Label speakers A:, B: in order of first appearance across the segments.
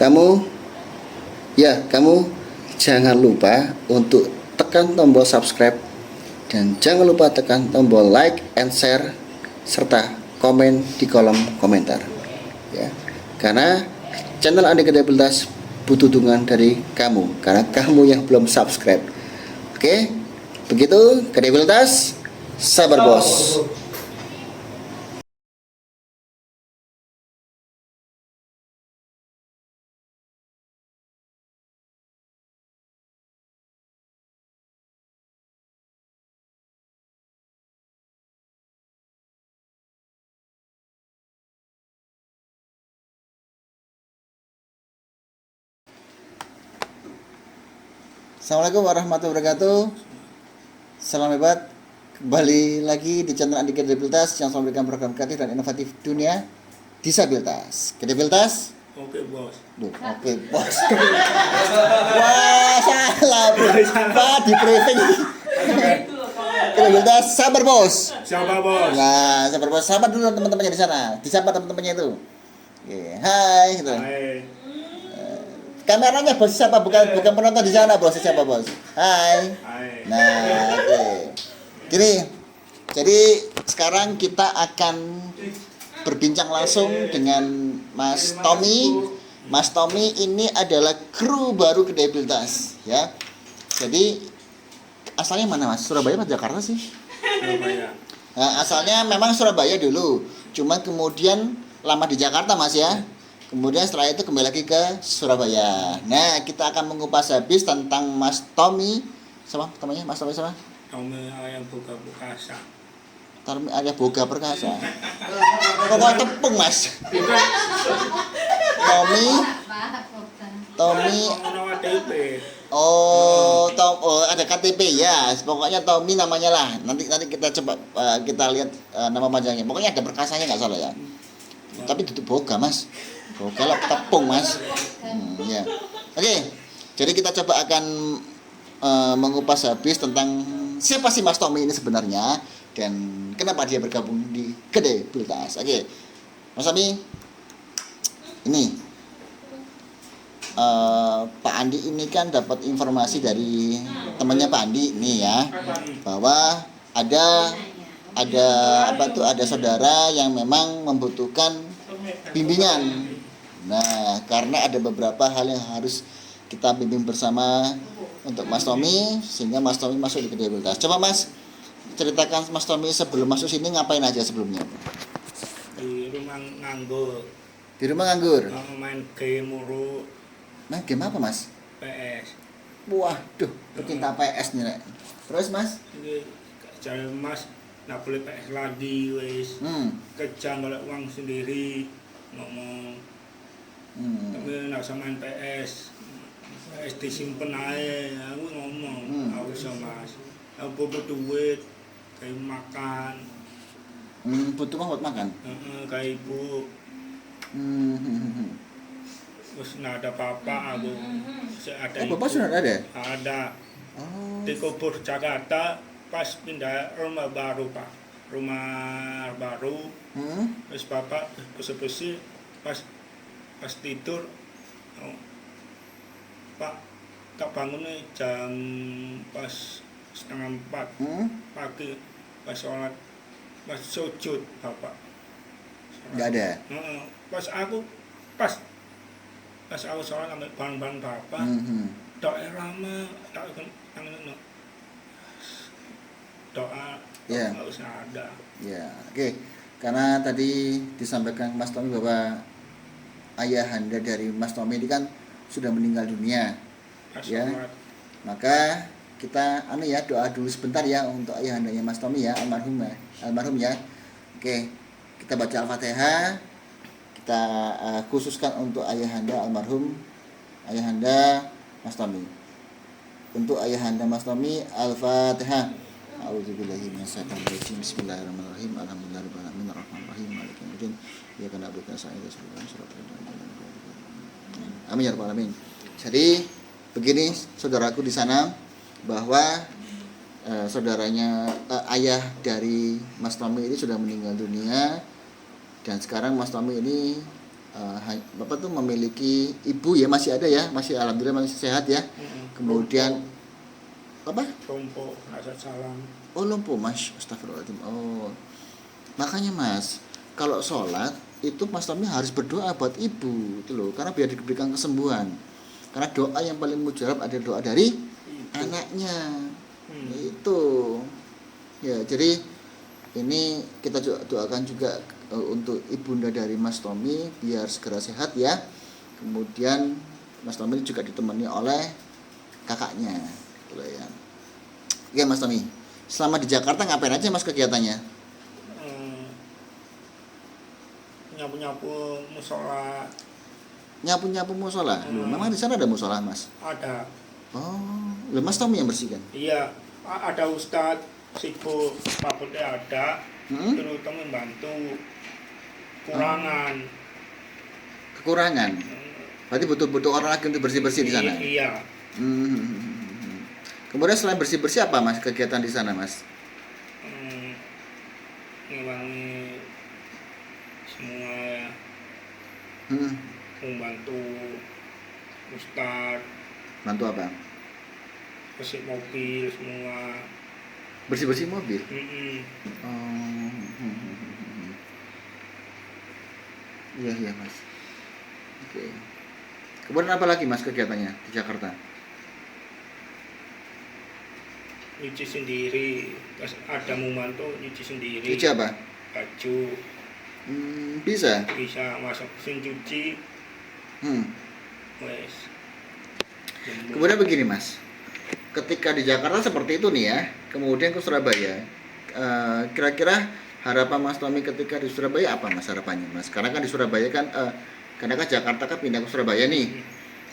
A: kamu jangan lupa untuk tekan tombol subscribe dan jangan lupa tekan tombol like and share serta komen di kolom komentar ya. Karena channel Andi Kredibilitas butuh dukungan dari kamu karena kamu yang belum subscribe. Oke, begitu kredibilitas, sabar bos. Assalamualaikum warahmatullahi wabarakatuh. Salam hebat. Kembali lagi di channel Andi Kredibilitas yang selalu memberikan program kreatif dan inovatif dunia disabilitas. Kredibilitas?
B: Oke bos.
A: Oke bos. Wah salah bro. Pak di briefing. Kredibilitas sabar bos.
B: Siapa bos?
A: Nah sabar bos. Sabar dulu teman-temannya di sana. Disapa teman-temannya itu. Oke, hai gitu.
B: Hai.
A: Kameranya bos siapa? Bukan penonton di sana bos, siapa bos? Hai.
B: Hai.
A: Nah, oke. Gini. Jadi sekarang kita akan berbincang langsung dengan Mas Tommy. Mas Tommy ini adalah kru baru Kredibilitas, ya. Jadi asalnya mana Mas? Surabaya atau Jakarta sih?
B: Surabaya.
A: Nah, asalnya memang Surabaya dulu. Cuma kemudian lama di Jakarta Mas ya. Kemudian setelah itu kembali lagi ke Surabaya. Nah, kita akan mengupas habis tentang Mas Tommy. Sama namanya Mas Tommy sama?
B: Tommy ayam buka bukasa.
A: Tommy ada Boga Perkasa. Kok tepung Mas? Tommy. Oh, ada KTP ya. Pokoknya Tommy namanya lah. Nanti kita coba kita lihat nama panjangnya. Pokoknya ada perkasanya nggak salah ya. Tapi tutup Boga Mas. Boga lah tepung Mas. Ya. Oke. Jadi kita coba akan mengupas habis tentang siapa sih Mas Tommy ini sebenarnya dan kenapa dia bergabung di Kredibilitas. Oke. Mas Tommy. Ini Pak Andi ini kan dapat informasi dari temannya Pak Andi nih ya, bahwa ada saudara yang memang membutuhkan bimbingan. Nah, karena ada beberapa hal yang harus kita bimbing bersama untuk Mas Tommy sehingga Mas Tommy masuk di Kredibilitas. Coba Mas ceritakan Mas Tommy sebelum masuk sini ngapain aja sebelumnya?
B: Di rumah nganggur.
A: Di rumah nganggur.
B: Main game mulu.
A: Main game apa Mas?
B: PS.
A: Waduh, pecinta PS nih Rek. Terus Mas?
B: Ini cari Mas nak boleh PS lagi wis. Kerja balik uang sendiri ngomong. Tapi nak sama main PS. PS disimpen aja, aku ngomong. Aku sama Mas. Aku butuh duit, kayak makan.
A: Butuh uang buat makan?
B: Kayak ibu. Terus nggak ada apa-apa aku. Ada
A: Bapak sudah ada?
B: Ada.
A: Oh.
B: Di kubur Jakarta pas pindah rumah baru Pak. Rumah baru. Terus Bapak bersih-bersih pas tidur. Pak tak bangunnya jam pas 3:30 pagi pas sholat pas sujud Bapak.
A: Nggak ada.
B: Pas aku sholat ambil barang-barang Bapak. Doa lama doa nggak usah ada. Ya,
A: oke. Karena tadi disampaikan Mas Tommy bahwa ayahanda dari Mas Tommy ini kan sudah meninggal dunia. Ya. Maka kita doa dulu sebentar ya untuk ayahandanya Mas Tommy ya, almarhum ya. Oke. Kita baca Al-Fatihah. Kita khususkan untuk ayahanda Mas Tommy. Untuk ayahanda Mas Tommy, Al-Fatihah. A'udzubillahi minasyaitonir rajim. Bismillahirrahmanirrahim. Alhamdulillahirabbil alamin arrahmanirrahim maliki yaumiddin. Iyyaka na'budu wa iyyaka nasta'in. Amin ya rabbal alamin. Jadi begini saudaraku di sana bahwa saudaranya ayah dari Mas Tommy ini sudah meninggal dunia dan sekarang Mas Tommy ini Bapak tuh memiliki ibu ya, masih ada ya, masih alhamdulillah masih sehat ya. Kemudian apa?
B: Tompo, rasa salam.
A: Oh lumpuh mas, astagfirullahaladzim. Oh makanya mas, kalau sholat itu Mas Tommy harus berdoa buat ibu itu loh, karena biar diberikan kesembuhan. Karena doa yang paling mujarab adalah doa dari anaknya. Itu ya, jadi ini kita doakan juga untuk ibunda dari Mas Tommy biar segera sehat ya. Kemudian Mas Tommy juga ditemani oleh kakaknya gitu ya. Oke Mas Tommy, selama di Jakarta ngapain aja mas kegiatannya?
B: Nyapu-nyapu musola.
A: Nyapu-nyapu musola? Loh, memang di sana ada musola mas?
B: Ada.
A: Oh, loh mas Tommy yang bersihkan?
B: Iya, ada Ustadz sibuk, pakutnya ada, terus membantu kurangan.
A: Kekurangan? Berarti butuh orang lagi untuk bersih-bersih di sana?
B: Iya.
A: Kemudian selain bersih-bersih apa mas kegiatan di sana mas?
B: Ngewangi semua, membantu Ustadz.
A: Bantu apa?
B: Bersih mobil semua.
A: Bersih-bersih mobil? Iya mas. Oke. Kemudian apa lagi mas kegiatannya di Jakarta?
B: Nyuci sendiri, terus ada membantu nyuci sendiri.
A: Nyuci apa?
B: Baju.
A: Bisa
B: Masak mesin cuci. Wes.
A: Kemudian begini mas, ketika di Jakarta seperti itu nih ya, kemudian ke Surabaya, kira-kira harapan Mas Tommy ketika di Surabaya apa mas harapannya mas? Karena kan di Surabaya kan, karena kan Jakarta kan pindah ke Surabaya nih.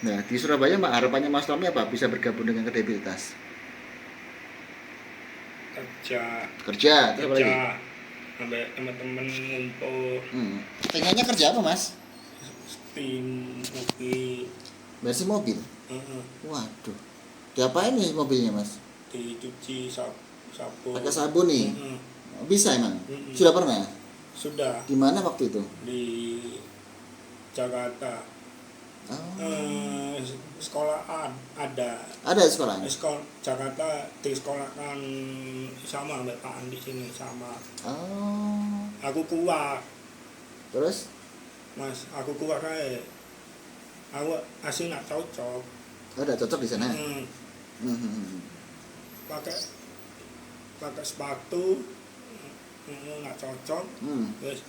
A: Nah di Surabaya harapannya Mas Tommy apa? Bisa bergabung dengan kredibilitas? Kerja, terus apa lagi?
B: Sampai teman-teman ngumpul.
A: Pengennya kerja apa mas?
B: Tim mobil.
A: Bersih mobil? Waduh, diapain nih mobilnya mas?
B: Dicuci sabun.
A: Pakai sabun nih? Bisa emang? Sudah pernah?
B: Sudah.
A: Di mana waktu itu?
B: Di Jakarta. Sekolahan ada.
A: Ada sekolah?
B: Jakarta di sekolahkan sama Mbak Pak Andi sini sama. Aku kuat.
A: Terus?
B: Mas, aku kuat kayak. Aku asli nggak cocok.
A: Ada cocok di sana?
B: Pakai sepatu nggak cocok. Terus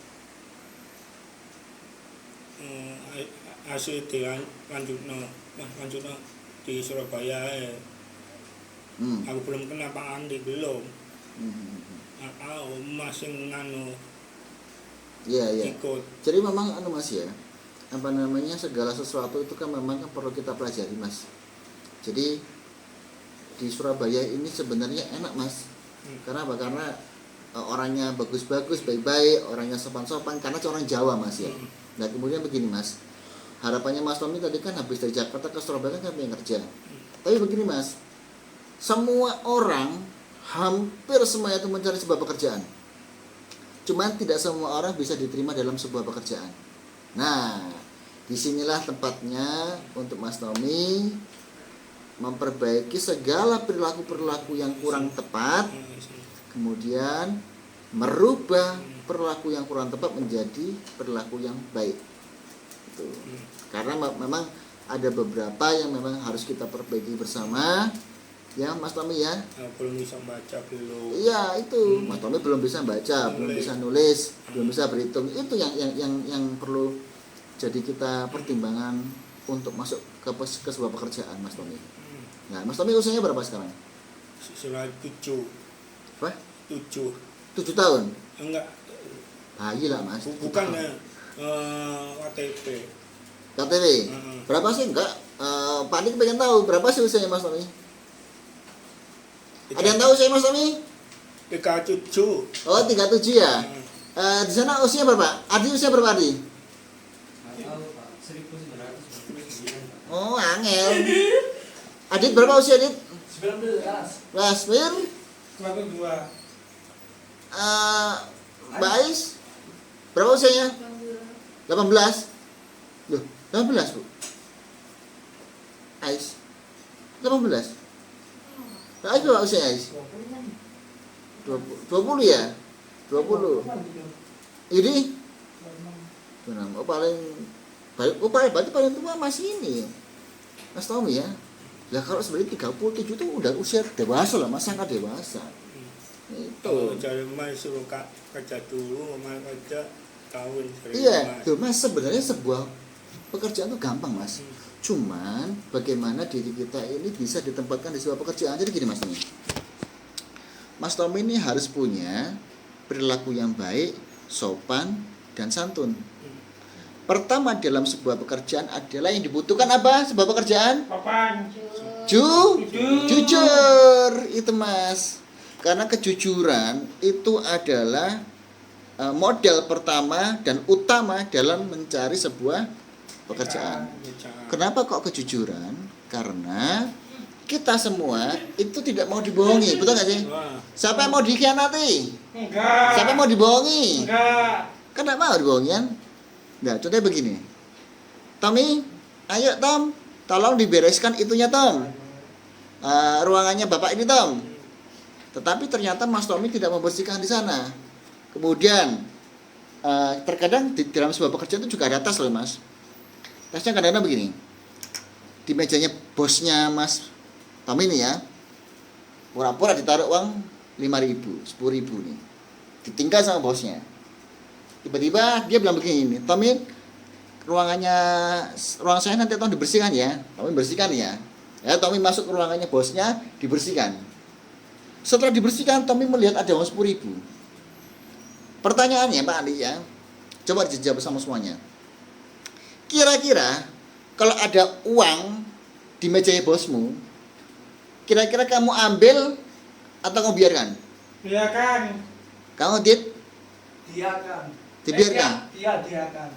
B: hasil lanjutno di Surabaya. Aku belum kena Pak Andi belum. Masih nganu.
A: Iya.
B: Ikut.
A: Jadi memang mas ya, apa namanya, segala sesuatu itu kan memang kan perlu kita pelajari mas. Jadi di Surabaya ini sebenarnya enak mas. Karena apa? Karena orangnya bagus-bagus, baik-baik, orangnya sopan-sopan, karena orang Jawa mas ya. Nah kemudian begini mas, harapannya Mas Tommy tadi kan habis dari Jakarta ke Surabaya kan pengen kerja. Tapi begini mas, semua orang hampir semuanya itu mencari sebuah pekerjaan. Cuman tidak semua orang bisa diterima dalam sebuah pekerjaan. Nah, disinilah tempatnya untuk Mas Tommy memperbaiki segala perilaku-perilaku yang kurang tepat, kemudian merubah perilaku yang kurang tepat menjadi perilaku yang baik. Itu. Karena memang ada beberapa yang memang harus kita perbaiki bersama. Ya Mas Tommy ya.
B: Belum bisa baca belum.
A: Iya itu, Mas Tommy belum bisa baca, belum bisa nulis, belum bisa berhitung. Itu yang perlu jadi kita pertimbangan untuk masuk ke sebuah pekerjaan Mas Tommy. Nah Mas Tommy usianya berapa sekarang?
B: Sudah 7.
A: Apa?
B: 7
A: tahun?
B: Enggak.
A: Bayi lah mas.
B: Bukan KTP.
A: KTP? Berapa sih? Enggak. Pak Andi pengen tahu berapa sih usianya Mas Tommy? Ada yang tahu usia Mas Tommy?
B: 37.
A: Oh 37 ya. Di sana usia berapa? Adi usia berapa Adi? Oh angel. Adit berapa usia Adit?
B: 19.
A: Mir?
B: 92.
A: Mbak Ais berapa usianya? 18. Loh, 18 Bu. Ais. 18. Ais berapa usia Ais? 20 ya? 20. Ini? Oh paling berarti paling tua masih ini Mas Tommy ya. Lah kalau sebenarnya 37 itu udah usia dewasa lah, Mas, sangat dewasa. Itu.
B: Kalau cari Mas suruh kerja dulu, Mas kerja tahun.
A: Iya, tuh Mas, sebenarnya sebuah pekerjaan itu gampang Mas. Cuman bagaimana diri kita ini bisa ditempatkan di sebuah pekerjaan. Jadi gini Mas Tommy. Mas Tommy ini harus punya perilaku yang baik, sopan, dan santun. Pertama dalam sebuah pekerjaan adalah yang dibutuhkan apa? Sebuah pekerjaan? Jujur. Itu Mas. Karena kejujuran itu adalah modal pertama dan utama dalam mencari sebuah pekerjaan. Kenapa kok kejujuran? Karena kita semua itu tidak mau dibohongi, betul nggak sih? Siapa yang mau dikhianati?
C: Enggak.
A: Siapa yang mau dibohongi?
C: Enggak.
A: Kan nggak mau dibohongi kan? Nah, contohnya begini. Tommy, ayo Tom, tolong dibereskan itunya Tom. Ruangannya Bapak ini Tom. Tetapi ternyata Mas Tommy tidak membersihkan di sana. Kemudian terkadang di dalam sebuah pekerjaan itu juga ada tas loh Mas. Tasnya kadang-kadang begini. Di mejanya bosnya Mas Tommy ini ya, pura-pura ditaruh uang 5.000, 10.000 nih. Ditinggal sama bosnya. Tiba-tiba dia bilang begini, Tommy, ruang saya nanti Tommy dibersihkan ya. Tommy bersihkan ya. Ya, Tommy masuk ke ruangannya bosnya, dibersihkan. Setelah dibersihkan, Tommy melihat ada uang 10.000. Pertanyaannya Pak Ali ya, coba dijawab sama semuanya. Kira-kira kalau ada uang di meja bosmu, kira-kira kamu ambil atau kamu biarkan?
C: Biarkan.
A: Kamu
C: Biarkan.
A: dibiarkan?
C: Biarkan.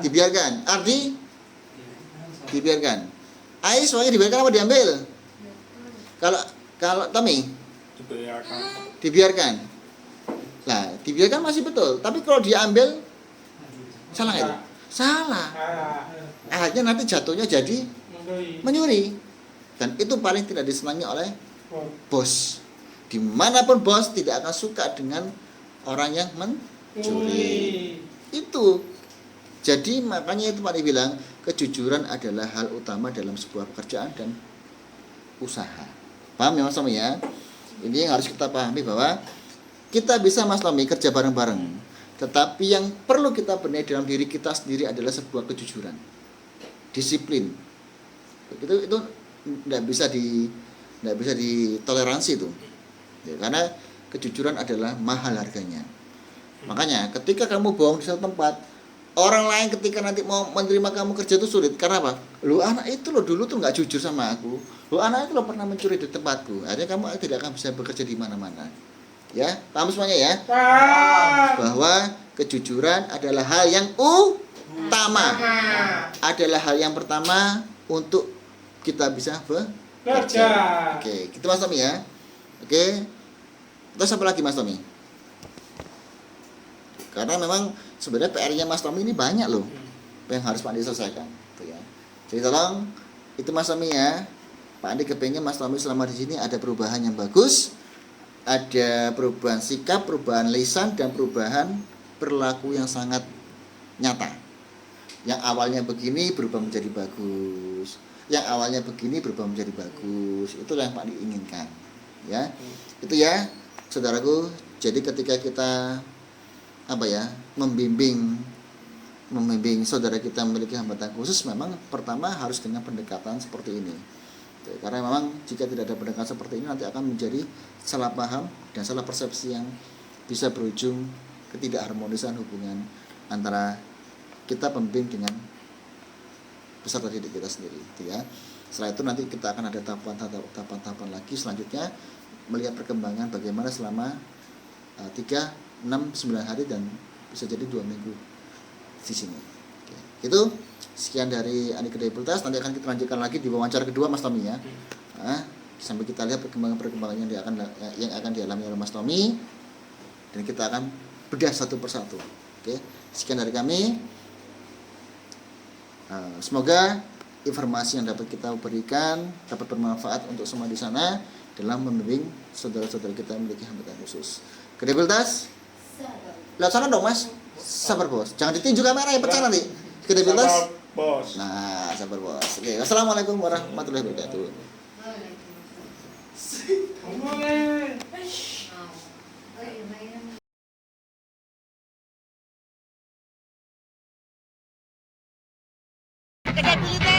A: Dibiarkan. Ardi? Dibiarkan. Ais soalnya dibiarkan apa diambil? Kalau Tommy? Dibiarkan. Lah, dibiarkan masih betul. Tapi kalau diambil, salah itu? Salah. Akhirnya nanti jatuhnya jadi menyuri. Dan itu paling tidak disenangi oleh bos. Dimanapun bos tidak akan suka dengan orang yang mencuri. Itu. Jadi makanya itu Pak bilang kejujuran adalah hal utama dalam sebuah pekerjaan dan usaha. Paham ya Mas Tommy ya? Ini yang harus kita pahami bahwa kita bisa Mas Tommy kerja bareng-bareng. Tetapi yang perlu kita benahi dalam diri kita sendiri adalah sebuah kejujuran. Disiplin. Itu tidak bisa ditoleransi itu. Ya, karena kejujuran adalah mahal harganya. Makanya ketika kamu bohong di satu tempat, orang lain ketika nanti mau menerima kamu kerja itu sulit. Karena apa? Lu anak itu lo dulu tuh nggak jujur sama aku. Lu anak itu lo pernah mencuri di tempatku. Akhirnya kamu tidak akan bisa bekerja di mana-mana. Ya, paham semuanya ya? Bahwa kejujuran adalah hal yang utama. Adalah hal yang pertama untuk kita bisa bekerja. Oke, gitu Mas Tommy ya. Oke. Terus apa lagi Mas Tommy? Karena memang sebenarnya PR-nya Mas Tommy ini banyak loh yang harus Pak Andi selesaikan. Tuh ya. Jadi tolong itu Mas Tommy ya. Pak Andi kepengen Mas Tommy selama di sini ada perubahan yang bagus, ada perubahan sikap, perubahan lisan, dan perubahan perilaku yang sangat nyata. Yang awalnya begini berubah menjadi bagus, yang awalnya begini berubah menjadi bagus. Itulah yang Pak Andi inginkan. Ya, itu ya, saudaraku. Jadi ketika kita membimbing saudara kita memiliki hambatan khusus, memang pertama harus dengan pendekatan seperti ini. Karena memang jika tidak ada pendekatan seperti ini nanti akan menjadi salah paham dan salah persepsi yang bisa berujung ketidakharmonisan hubungan antara kita pembimbing dengan peserta didik kita sendiri, gitu ya. Setelah itu nanti kita akan ada tahapan-tahapan lagi selanjutnya melihat perkembangan bagaimana selama 3, 6, 9 hari dan bisa jadi 2 minggu di sini. Oke. Itu sekian dari Anikedabilitas. Nanti akan kita lanjutkan lagi di wawancara kedua Mas Tommy ya. Sampai kita lihat perkembangan yang akan dialami oleh Mas Tommy dan kita akan bedah satu persatu. Oke. Sekian dari kami. Semoga informasi yang dapat kita berikan dapat bermanfaat untuk semua di sana dalam membimbing saudara-saudara kita yang memiliki hambatan khusus. Kredibilitas? Lihat sana dong mas. Sabar bos. Jangan ditinju kamera ya pecah nanti. Kredibilitas?
B: Sabar, bos.
A: Nah, sabar bos. Oke, wassalamualaikum warahmatullahi wabarakatuh.
C: Ngomongin.
D: Kredibilitas.